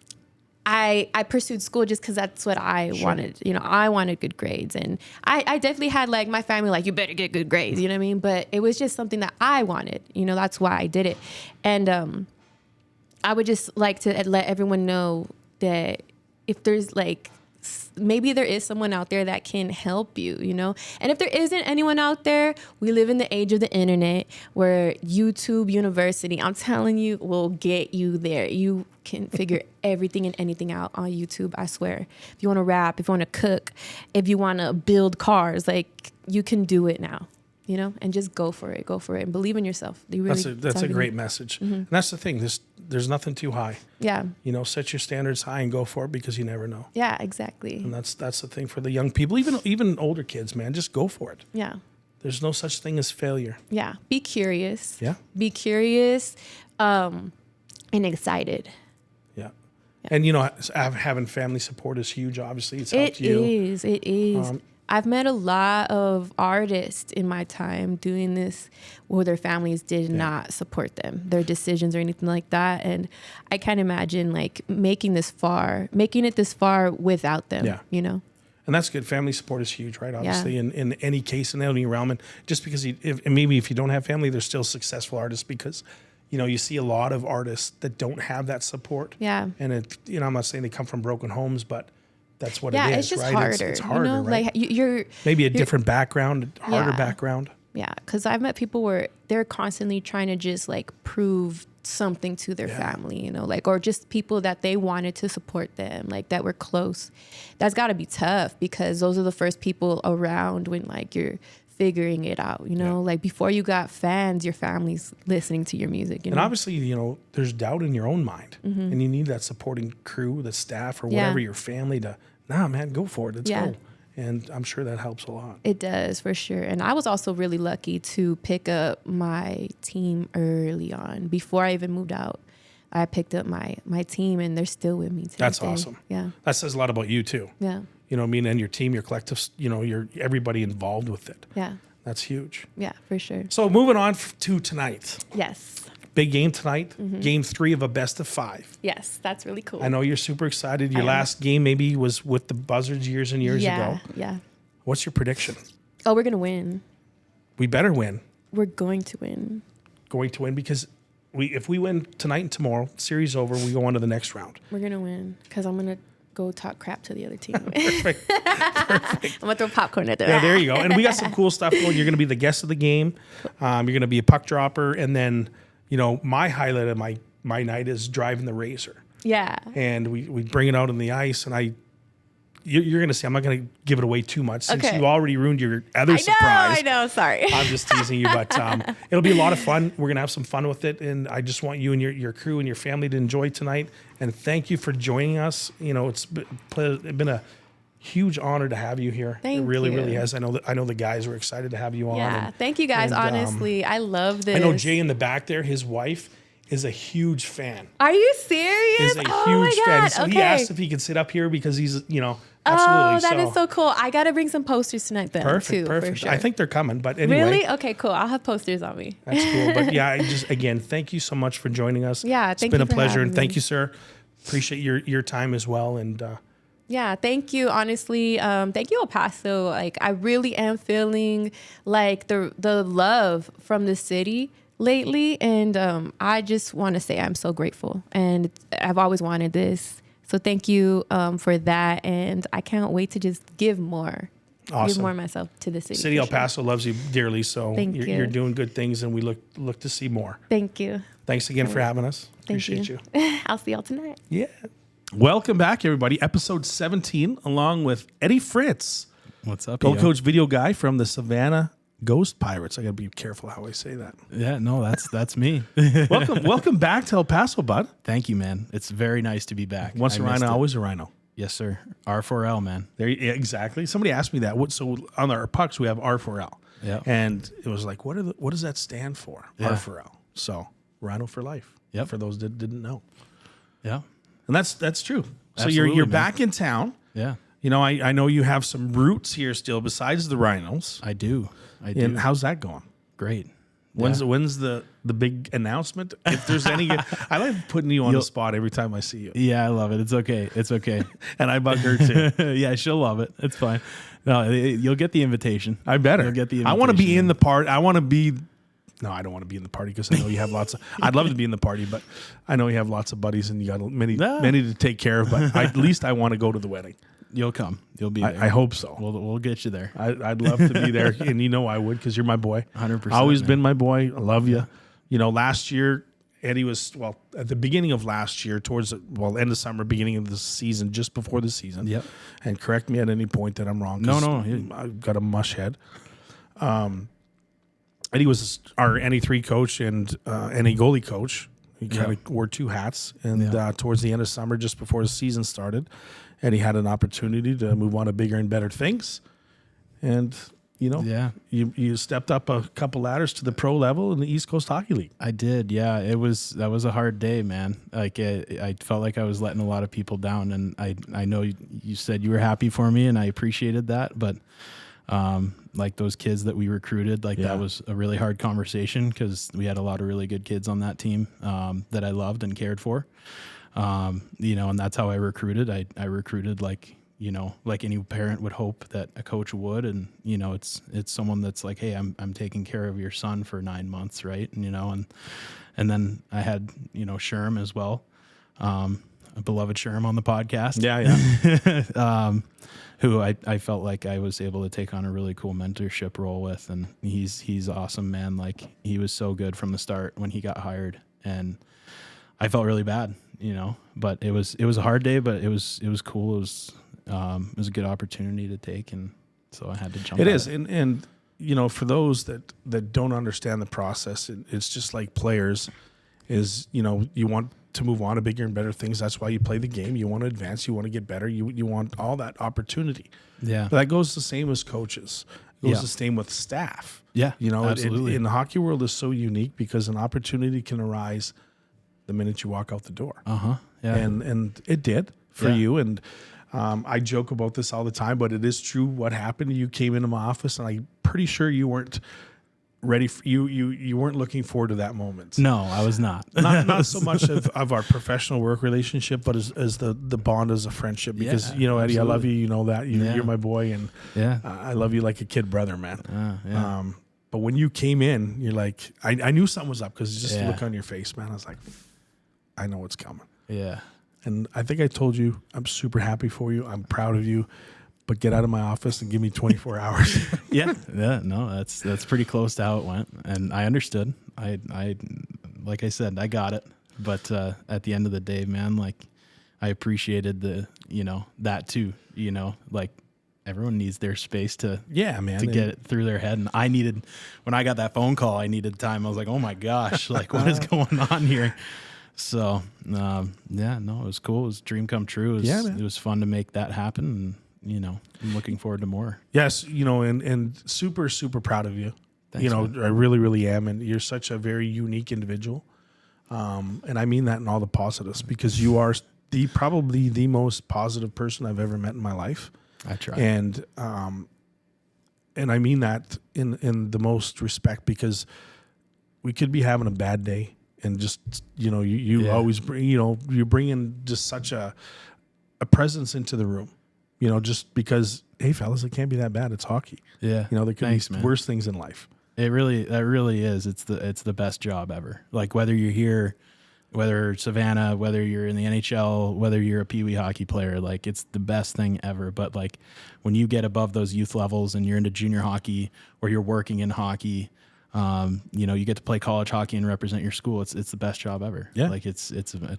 I pursued school just because that's what I wanted. You know, I wanted good grades. And I definitely had like my family like, you better get good grades, you know what I mean? But it was just something that I wanted. You know, that's why I did it. And I would just like to let everyone know that if there's like, maybe there is someone out there that can help you, you know? And if there isn't anyone out there, we live in the age of the internet where YouTube University, I'm telling you, will get you there. You can figure everything and anything out on YouTube, I swear. If you want to rap, if you want to cook, if you want to build cars, like you can do it now. You know, and just go for it and believe in yourself. You really, that's a great message. And that's the thing. There's nothing too high. Yeah. You know, set your standards high and go for it because you never know. Yeah, exactly. And that's the thing for the young people, even older kids, man. Just go for it. Yeah. There's no such thing as failure. Yeah. Be curious. Yeah. Be curious, and excited. Yeah. And you know, having family support is huge. Obviously, it's helped you. It is. I've met a lot of artists in my time doing this where their families did not support them, their decisions or anything like that. And I can't imagine like making it this far without them, you know? And that's good. Family support is huge, right? Obviously, in any case, in any realm. And just because maybe if you don't have family, there's still successful artists because, you know, you see a lot of artists that don't have that support. Yeah. And you know, I'm not saying they come from broken homes, but that's what it is, yeah, it's just right? harder. It's harder, you know? right? Like you're maybe a different background, harder background. Yeah, because I've met people where they're constantly trying to just like prove something to their family, you know, like, or just people that they wanted to support them, like that were close. That's got to be tough because those are the first people around when like you're figuring it out, you know, like before you got fans, your family's listening to your music. You know? And obviously, you know, there's doubt in your own mind and you need that supporting crew, the staff or whatever, your family to, nah, man, go for it. Let's go. And I'm sure that helps a lot. It does, for sure. And I was also really lucky to pick up my team early on. Before I even moved out, I picked up my team and they're still with me today. That's awesome. Yeah. That says a lot about you too. Yeah. You know what I mean? And your team, your collective, you know, everybody involved with it. Yeah. That's huge. Yeah, for sure. So moving on to tonight. Yes. Big game tonight. Game 3 of a best of 5. Yes, that's really cool. I know you're super excited. Your last game maybe was with the Buzzards years and years ago. Yeah. What's your prediction? Oh, we're going to win. We better win. We're going to win. Going to win because if we win tonight and tomorrow, series over, we go on to the next round. We're going to win because I'm going to go talk crap to the other team. Perfect. I'm going to throw popcorn at them. Yeah, there you go. And we got some cool stuff going. You're going to be the guest of the game. You're going to be a puck dropper. And then, you know, my highlight of my night is driving the Razor. Yeah. and we bring it out on the ice, and you're going to see, I'm not going to give it away too much since Okay. you already ruined your other surprise. I know. Sorry. I'm just teasing you, but it'll be a lot of fun. We're going to have some fun with it, and I just want you and your crew and your family to enjoy tonight. And thank you for joining us. It's been a huge honor to have you here. Thank it really, you. really has. I know the guys were excited to have you on. Yeah. And, Thank you guys. and, Honestly, I love this. I know Jay in the back there, his wife, is a huge fan. Are you serious? Is a Oh huge my fan. God. So Okay. he asked if he could sit up here because he's, absolutely. Oh, that is so cool. I got to bring some posters tonight then, perfect. too, Perfect. for sure. I think they're coming, but anyway. Really? Okay, cool. I'll have posters on me. That's cool. But yeah, again, thank you so much for joining us. Yeah, it's thank been you a for pleasure, having and thank me. you, sir. Appreciate your time as well. And Yeah, thank you. Honestly, thank you, El Paso. Like, I really am feeling like the love from the city lately, and I just want to say I'm so grateful, and I've always wanted this. So thank you for that, and I can't wait to just give more. Awesome. Give more of myself to the city. City for El sure. Paso loves you dearly, so Thank you're, you. you're doing good things, and we look to see more. Thank you. Thanks again for having us. Thank Appreciate you. I'll see y'all tonight. Yeah. Welcome back, everybody. Episode 17, along with Eddie Fritz, What's up, Gold yo? Coach video guy from the Savannah Ghost Pirates. I got to be careful how I say that. Yeah, no, that's me. Welcome back to El Paso, bud. Thank you, man. It's very nice to be back. Once I a missed rhino, it. always a rhino. Yes, sir. R4L, man. Yeah, exactly. Somebody asked me that. So on our pucks, we have R4L. Yeah. And it was like, what does that stand for? Yeah. R4L. So Rhino for life. Yep. For those that didn't know. Yeah. And that's true. So Absolutely, you're man. back in town. Yeah. I know you have some roots here still besides the rhinos. I do. And how's that going? Great. When's the big announcement? If there's any, I like putting you on the spot every time I see you. Yeah, I love it. It's okay. It's okay. And I bug her too. Yeah, she'll love it. It's fine. No, you'll get the invitation. I better. You'll get the I want to be invitation, in the part. I want to be. No, I don't want to be in the party because I know you have lots of. I'd love to be in the party, but I know you have lots of buddies and you got many to take care of. But at least I want to go to the wedding. You'll come. You'll be there. I hope so. We'll get you there. I'd love to be there, and I would because you're my boy. 100%. Always man. been my boy. I love you. Last year Eddie was at the beginning of last year, towards end of summer, beginning of the season, just before the season. Yep. And correct me at any point that I'm wrong. 'Cause No. I've got a mush head. Eddie was our NE3 coach and NE goalie coach. He kind of wore two hats. And towards the end of summer, just before the season started, Eddie had an opportunity to move on to bigger and better things. And, you stepped up a couple ladders to the pro level in the East Coast Hockey League. I did. Yeah, that was a hard day, man. Like I felt like I was letting a lot of people down, and I know you said you were happy for me, and I appreciated that. But like those kids that we recruited, that was a really hard conversation because we had a lot of really good kids on that team that I loved and cared for. And that's how I recruited. I recruited like any parent would hope that a coach would. And, it's someone that's like, hey, I'm taking care of your son for 9 months. Right. And then I had, Sherm as well. A beloved Sherm on the podcast. Yeah. Who I felt like I was able to take on a really cool mentorship role with. And he's awesome, man. Like he was so good from the start when he got hired, and I felt really bad, but it was a hard day, but it was cool. It was a good opportunity to take, and so I had to jump. It is, and for those that don't understand the process, it's just like players. Is you want to move on to bigger and better things. That's why you play the game. You want to advance. You want to get better. You want all that opportunity. Yeah, but that goes the same as coaches. It goes the same with staff. Yeah, absolutely. In the hockey world is so unique because an opportunity can arise the minute you walk out the door. Yeah, and it did for you. And I joke about this all the time, but it is true. What happened? You came into my office, and I'm pretty sure you weren't ready. You weren't looking forward to that moment. No, I was not. Not so much of our professional work relationship, but as the bond as a friendship. Because Eddie, absolutely. I love you. You know that you're my boy, and Yeah. I love you like a kid brother, man. Yeah. But when you came in, you're like, I knew something was up because just the look on your face, man. I was like, I know what's coming. Yeah. And I think I told you I'm super happy for you. I'm proud of you. But get out of my office and give me 24 hours. Yeah. No, that's pretty close to how it went, and I understood. I like I said, I got it. But at the end of the day, man, like I appreciated that too, like everyone needs their space to man, to get it through their head. And when I got that phone call, I needed time. I was like, oh my gosh, like what is going on here? So, it was cool. It was a dream come true. It was fun to make that happen. And, I'm looking forward to more. Yes. And super, super proud of you. Thanks, man. I really, really am. And you're such a very unique individual. And I mean that in all the positives, because you are probably the most positive person I've ever met in my life. I try. And I mean that in the most respect, because we could be having a bad day, and just, you always bring, you bring in just such a presence into the room, just because, hey fellas, it can't be that bad. It's hockey. Yeah. There could Thanks, be man. worse things in life. That really is. It's the best job ever. Like whether you're here, whether Savannah, whether you're in the NHL, whether you're a Pee Wee hockey player, like it's the best thing ever. But like when you get above those youth levels and you're into junior hockey or you're working in hockey, you get to play college hockey and represent your school. It's the best job ever. Yeah. Like it's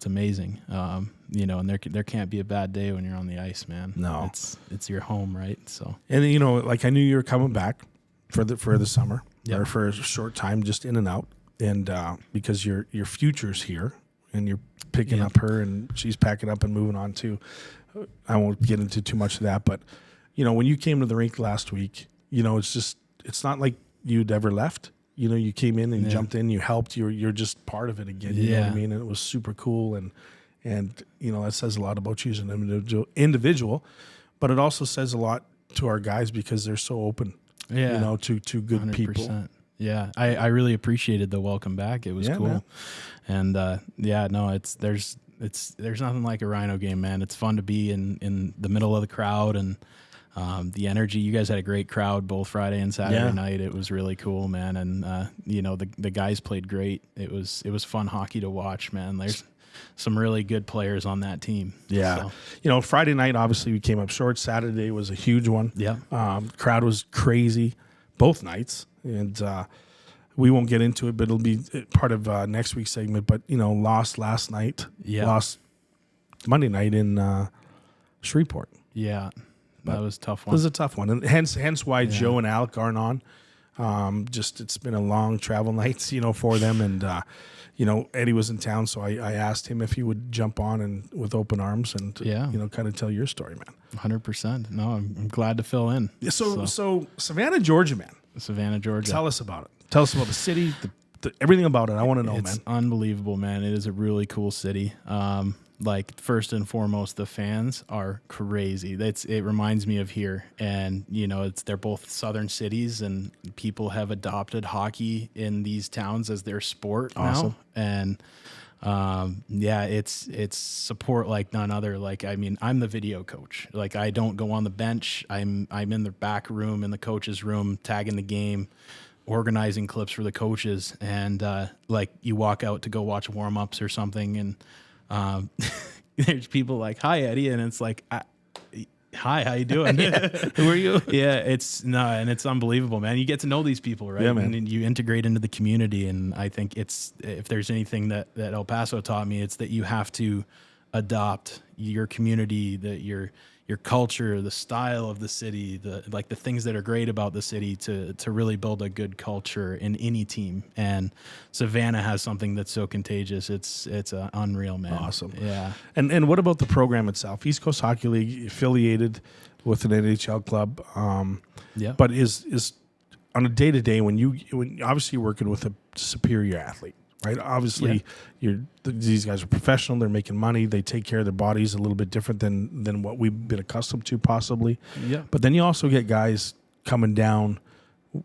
amazing. And there can't be a bad day when you're on the ice, man. No. It's your home, right? So. And like I knew you were coming back for the summer, Yep. or for a short time, just in and out, and because your future's here, and you're picking up her, and she's packing up and moving on too. I won't get into too much of that, but when you came to the rink last week, it's not like you'd ever left. You came in and you jumped in, you helped, you're just part of it again. You know what I mean? And it was super cool, and that says a lot about you as an individual, but it also says a lot to our guys, because they're so open. Yeah. To good 100%. people. Yeah. I really appreciated the welcome back. It was cool. Man. And there's nothing like a Rhino game, man. It's fun to be in the middle of the crowd, and the energy. You guys had a great crowd both Friday and Saturday night. It was really cool, man. And the guys played great. It was fun hockey to watch, man. There's some really good players on that team. Yeah. So. Friday night, obviously, we came up short. Saturday was a huge one. Yeah. Crowd was crazy both nights. And we won't get into it, but it'll be part of next week's segment. But, lost last night. Yeah. Lost Monday night in Shreveport. Yeah. That was a tough It one. was a tough one. And hence why Joe and Alec aren't on. It's been a long travel night, for them. And, Eddie was in town, so I asked him if he would jump on and with open arms and, kind of tell your story, man. 100%. No, I'm glad to fill in. So Savannah, Georgia, man. Savannah, Georgia. Tell us about it. Tell us about the city, everything about it. I want to know, It's man. unbelievable, man. It is a really cool city. First and foremost, the fans are crazy. It reminds me of here, and they're both southern cities, and people have adopted hockey in these towns as their sport now. And it's support like none other. I'm the video coach. I don't go on the bench. I'm in the back room, in the coach's room, tagging the game, organizing clips for the coaches, and you walk out to go watch warm-ups or something, and there's people like, "Hi, Eddie," and it's like, "Hi, how you doing? Who are you?" Yeah, it's unbelievable, man. You get to know these people, right? Yeah, man. And you integrate into the community, and I think if there's anything that El Paso taught me, it's that you have to adopt your community, your culture, the style of the city, the things that are great about the city to really build a good culture in any team. And Savannah has something that's so contagious. It's unreal, man. Awesome. Yeah. And what about the program itself? East Coast Hockey League, affiliated with an NHL club. But is on a day-to-day when obviously you're working with a superior athlete, right? Obviously, these guys are professional. They're making money. They take care of their bodies a little bit different than what we've been accustomed to, possibly. Yeah. But then you also get guys coming down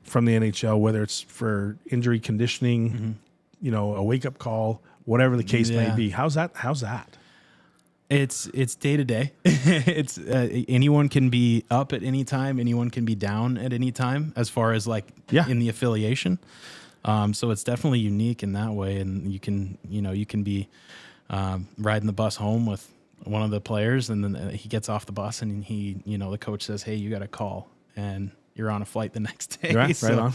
from the NHL, whether it's for injury conditioning, a wake-up call, whatever the case may be. How's that? It's day to day. It's anyone can be up at any time. Anyone can be down at any time, as far as in the affiliation. So it's definitely unique in that way, and you can be riding the bus home with one of the players, and then he gets off the bus, and the coach says, "Hey, you got a call," and you're on a flight the next day. Right So,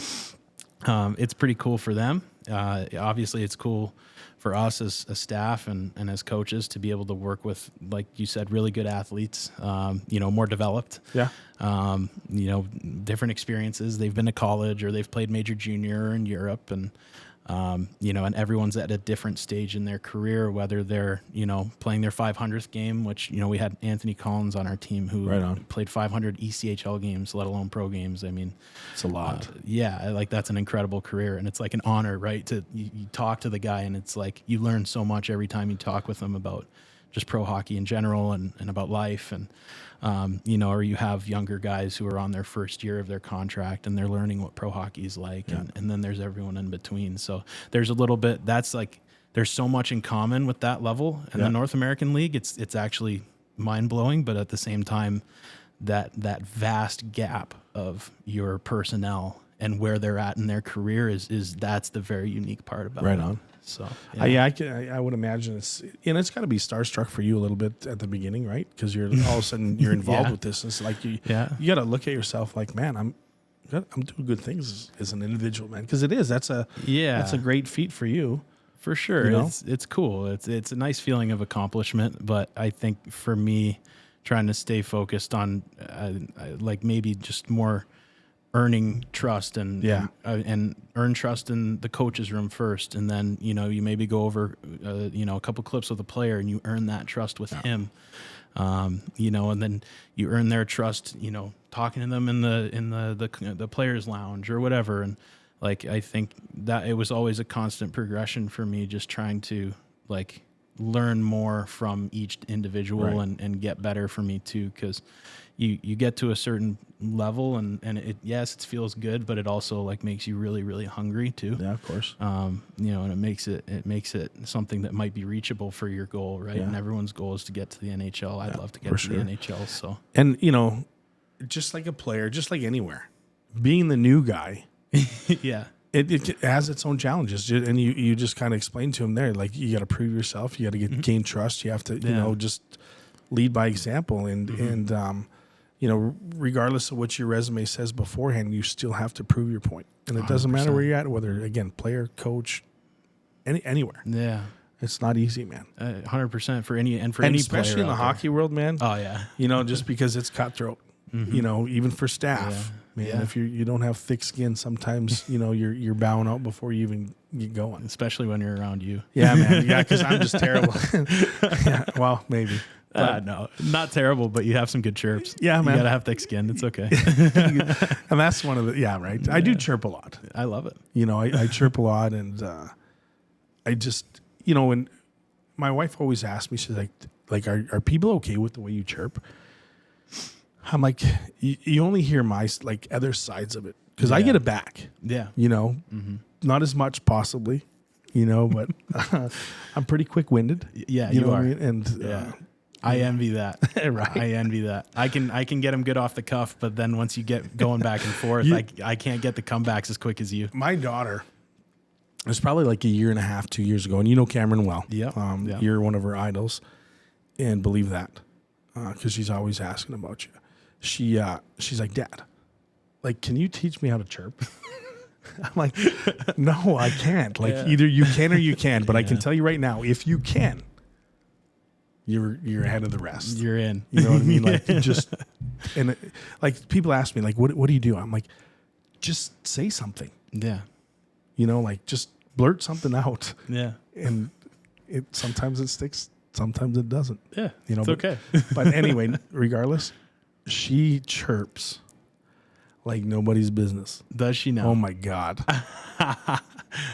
on. it's pretty cool for them, Obviously it's cool for us as a staff and as coaches to be able to work with, like you said, really good athletes, more developed, different experiences. They've been to college or they've played major junior in Europe, and and everyone's at a different stage in their career, whether they're, playing their 500th game, which, we had Anthony Collins on our team who played 500 ECHL games, let alone pro games. I mean, it's a lot. That's an incredible career. And it's like an honor, right? You talk to the guy, and it's like you learn so much every time you talk with him about just pro hockey in general and about life. And, or you have younger guys who are on their first year of their contract and they're learning what pro hockey is like. Yeah. And then there's everyone in between. So there's a little bit, that's like, there's so much in common with that level. And the North American League, it's actually mind blowing, but at the same time, that vast gap of your personnel and where they're at in their career is that's the very unique part about it. Right on. So I would imagine it's got to be starstruck for you a little bit at the beginning, right? Because you're all of a sudden you're involved with this. It's like you got to look at yourself like, man, I'm doing good things as an individual, man. Because that's a great feat for you. For sure. It's cool. It's a nice feeling of accomplishment, but I think for me, trying to stay focused on like maybe just more earning trust and earn trust in the coach's room first, and then you maybe go over a couple clips with a player and you earn that trust with him, and then you earn their trust, talking to them in the players' lounge or whatever. And like I think that it was always a constant progression for me, just trying to like learn more from each individual and get better for me too, because you get to a certain level and it feels good, but it also like makes you really, really hungry too. Yeah, of course. And it makes it something that might be reachable for your goal, right? And everyone's goal is to get to the NHL. I'd love to get to the NHL. So, and just like a player, just like anywhere, being the new guy, it has its own challenges, and you just kind of explained to him there, like you got to prove yourself, you got to gain trust, you have to just lead by example, and regardless of what your resume says beforehand, you still have to prove your point, and it doesn't 100%. Matter where you're at, whether again player, coach, anywhere. Yeah, it's not easy, man. 100% for any especially player in the hockey world, man. Oh yeah, just because it's cutthroat. Even for staff. Man, if you don't have thick skin, sometimes you're bowing out before you even get going. Especially when you're around you. Yeah, man. Yeah, because I'm just terrible. Well, maybe. No, not terrible, but you have some good chirps. Yeah, man. You gotta have thick skin. It's okay. And that's one of the right. I do chirp a lot. I love it. I chirp a lot, and I just when my wife always asks me, she's like, are people okay with the way you chirp? I'm like, you only hear my other sides of it, because I get it back. Yeah. Not as much possibly, but I'm pretty quick-winded. Yeah, you are. I mean? And I envy that. Right. I envy that. I can get them good off the cuff, but then once you get going back and forth, I can't get the comebacks as quick as you. My daughter, it was probably like a year and a half, 2 years ago, and you know Cameron well. Yeah. You're one of her idols, and believe that, because she's always asking about you. She's like, Dad, like, can you teach me how to chirp? I'm like, no, I can't. Like, either you can or you can't. But I can tell you right now, if you can, you're ahead of the rest. You're in. You know what I mean? Like, like people ask me, like, what do you do? I'm like, just say something. Yeah. Like, just blurt something out. Yeah. And sometimes it sticks, sometimes it doesn't. Yeah. It's okay. But anyway, regardless, she chirps like nobody's business. Does she now? Oh my God.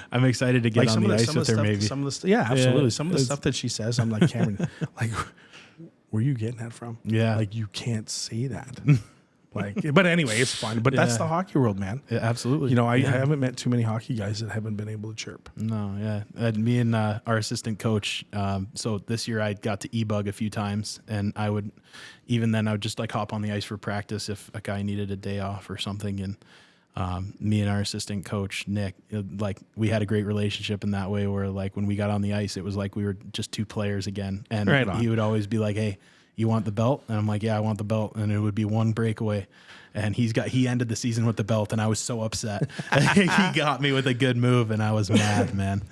I'm excited to get on the ice with her, maybe. Absolutely. Some of the stuff that she says, I'm like, Cameron, like, where are you getting that from? Yeah. Like, you can't say that. Like, but anyway, it's fun. But that's the hockey world, man. Yeah, absolutely. I haven't met too many hockey guys that haven't been able to chirp. No, yeah. Me and our assistant coach. So this year I got to e-bug a few times, and I would just like hop on the ice for practice if a guy needed a day off or something. And me and our assistant coach Nick, like, we had a great relationship in that way, where like when we got on the ice, it was like we were just two players again. And he would always be like, "Hey, you want the belt? And I'm like, yeah, I want the belt. And it would be one breakaway. And he ended the season with the belt, and I was so upset. He got me with a good move, and I was mad, man.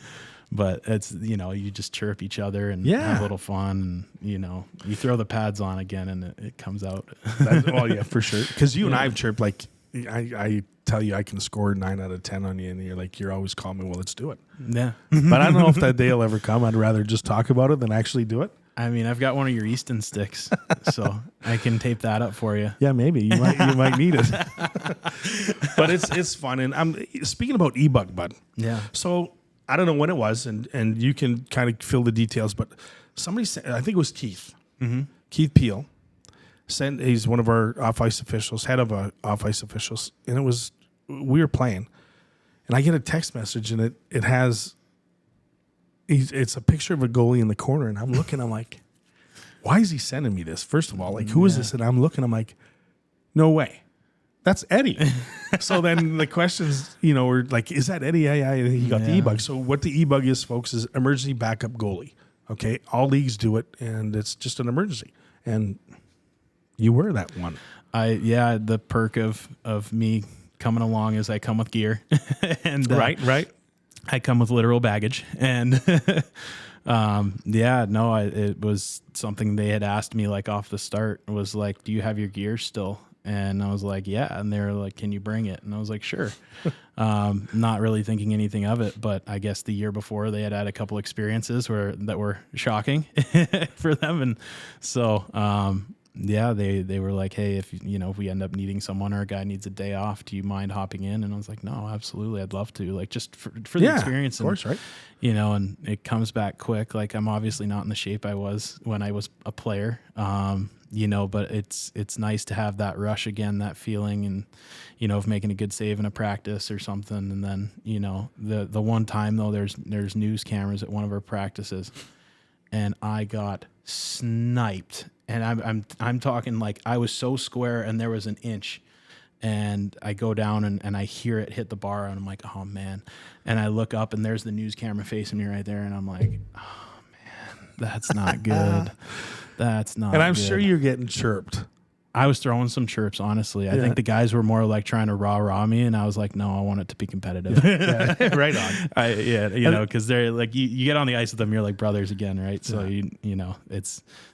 But it's, you just chirp each other and have a little fun. And, you throw the pads on again and it comes out. Oh, yeah, for sure. Because you and I have chirped, like, I tell you I can score 9 out of 10 on you, and you're like, you're always calling me, well, let's do it. Yeah. But I don't know if that day will ever come. I'd rather just talk about it than actually do it. I mean, I've got one of your Easton sticks, so I can tape that up for you. Yeah, maybe. You might need it. But it's fun. And I'm speaking about e-bug, bud. Yeah. So I don't know when it was, and you can kind of fill the details, but somebody said, I think it was Keith. Mm-hmm. Keith Peel. He's one of our off-ice officials, head of off-ice officials, and we were playing, and I get a text message, and it has, it's a picture of a goalie in the corner, and I'm looking, I'm like, why is he sending me this? First of all, like, who is this? And I'm looking, I'm like, no way, that's Eddie. So then the questions, were like, is that Eddie? Yeah, he got the e-bug. So what the e-bug is, folks, is emergency backup goalie. Okay, all leagues do it, and it's just an emergency, and you were that one. The perk of me coming along is I come with gear. And right. I come with literal baggage. And it was something they had asked me like off the start. It was like, do you have your gear still? And I was like, yeah. And they were like, can you bring it? And I was like, sure. Not really thinking anything of it, but I guess the year before they had a couple experiences that were shocking for them. And so, they were like, hey, if we end up needing someone or a guy needs a day off, do you mind hopping in? And I was like, no, absolutely. I'd love to, like, just for the experience. Of course, right. And it comes back quick. Like, I'm obviously not in the shape I was when I was a player. But it's nice to have that rush again, that feeling and, of making a good save in a practice or something. And then, the one time though, there's news cameras at one of our practices and I got sniped. And I'm talking like I was so square and there was an inch and I go down and I hear it hit the bar and I'm like, oh man. And I look up and there's the news camera facing me right there. And I'm like, oh man, that's not good. That's not good. And I'm sure you're getting chirped. I was throwing some chirps, honestly. I think the guys were more like trying to rah me, and I was like, no, I want it to be competitive. Right on. Because they're like, you get on the ice with them, you're like brothers again, right? So,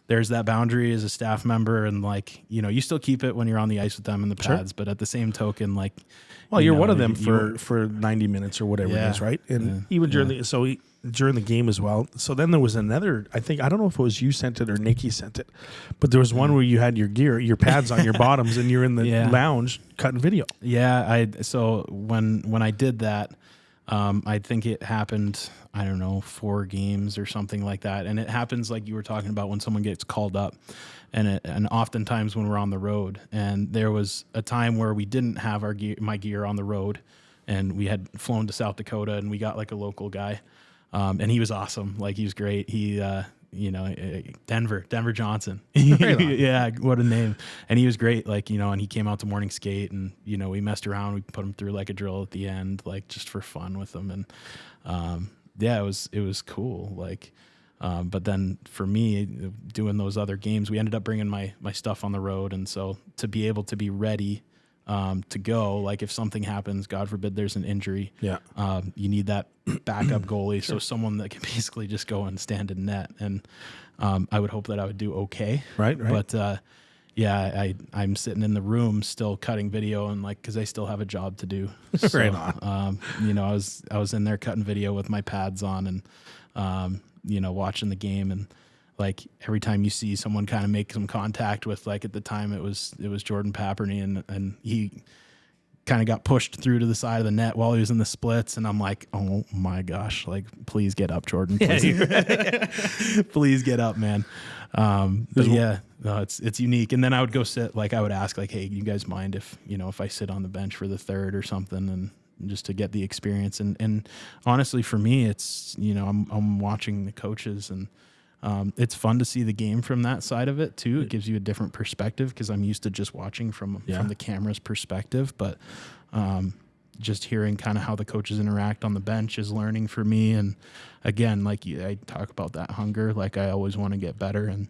there's that boundary as a staff member, and like, you still keep it when you're on the ice with them in the pads, but at the same token, like, well, you're one of them for 90 minutes or whatever it is, right? And even during during the game as well. So then there was another, I don't know if it was you sent it or Nikki sent it, but there was one where you had your gear, your pads on your bottoms, and you're in the lounge cutting video. Yeah, so when I did that, I think it happened, 4 games or something like that. And it happens like you were talking about when someone gets called up and oftentimes when we're on the road. And there was a time where we didn't have my gear on the road and we had flown to South Dakota and we got like a local guy. And he was awesome. Like, he was great. He, Denver Johnson. Yeah, what a name. And he was great. Like, and he came out to morning skate and, we messed around. We put him through like a drill at the end, like just for fun with him. And, it was cool. Like, but then for me doing those other games, we ended up bringing my stuff on the road. And so to be able to be ready to go, like if something happens, God forbid there's an injury, you need that backup goalie. So someone that can basically just go and stand in net. And I would hope that I would do okay. Right. But I'm sitting in the room still cutting video and like, cause I still have a job to do. So, right on. I was in there cutting video with my pads on and, watching the game. And like every time you see someone kind of make some contact with, like at the time it was Jordan Paperny and he kind of got pushed through to the side of the net while he was in the splits. And I'm like, oh my gosh, like, please get up, Jordan. Please, please get up, man. It's unique. And then I would go sit, like I would ask like, hey, you guys mind if I sit on the bench for the third or something, and just to get the experience. And honestly, for me, it's, I'm watching the coaches and, it's fun to see the game from that side of it too. It gives you a different perspective because I'm used to just watching from the camera's perspective, but just hearing kind of how the coaches interact on the bench is learning for me. And again, like I talk about that hunger, like I always want to get better. And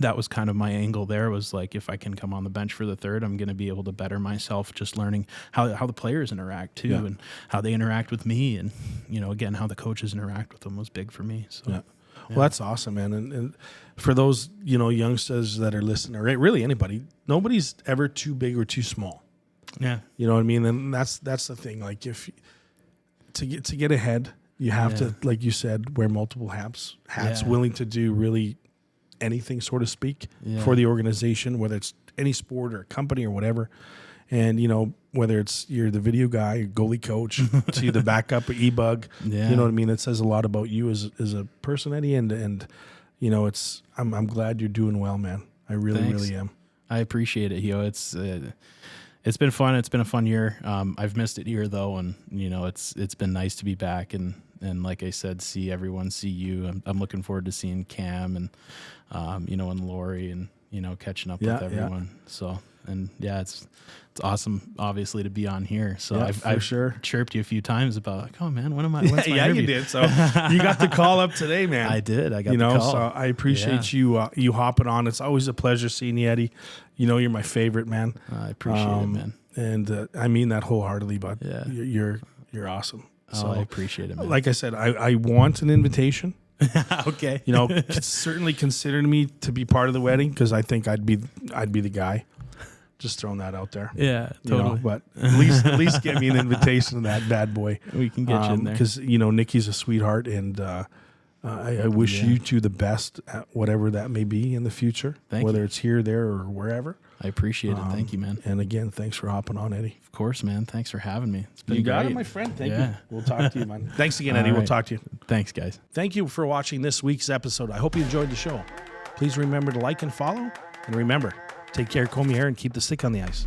that was kind of my angle there, was like, if I can come on the bench for the third, I'm going to be able to better myself, just learning how the players interact too, and how they interact with me. And, you know, again, how the coaches interact with them was big for me. So, Well, that's awesome, man. And for those, you know, youngsters that are listening, or really anybody, nobody's ever too big or too small. Yeah. You know what I mean? And that's the thing. Like, if to get ahead, you have to, like you said, wear multiple hats, willing to do really anything, so to speak, for the organization, whether it's any sport or company or whatever. And, you know, whether it's you're the video guy, goalie coach, to the backup or e-bug, you know what I mean? It says a lot about you as a person, Eddie. And you know, I'm glad you're doing well, man. I really am. I appreciate it, Hio. It's been fun. It's been a fun year. I've missed it here though. And, you know, it's been nice to be back. And like I said, see everyone, see you. I'm looking forward to seeing Cam and, you know, and Lori, and, you know, catching up with everyone. So, and it's awesome, obviously, to be on here. So I've chirped you a few times about, like, oh man, when's my interview? You did. So you got the call up today, man. I did. I got the call. So I appreciate you hopping on. It's always a pleasure seeing you, Eddie. You know, you're my favorite, man. I appreciate it, man. And I mean that wholeheartedly, bud. Yeah. You're awesome. So, I appreciate it, man. Like I said, I want an invitation. Okay. You know, certainly consider me to be part of the wedding, because I think I'd be the guy. Just throwing that out there. Yeah, totally. You know, but at least get me an invitation to that bad boy. We can get you in there. Because, you know, Nikki's a sweetheart, and I wish you two the best at whatever that may be in the future, whether it's here, there, or wherever. I appreciate it. Thank you, man. And again, thanks for hopping on, Eddie. Of course, man. Thanks for having me. It's been You got great. it, my friend. Thank you. We'll talk to you, man. Thanks again, Eddie. All right. We'll talk to you. Thanks, guys. Thank you for watching this week's episode. I hope you enjoyed the show. Please remember to like and follow. And remember, take care, comb your hair, and keep the stick on the ice.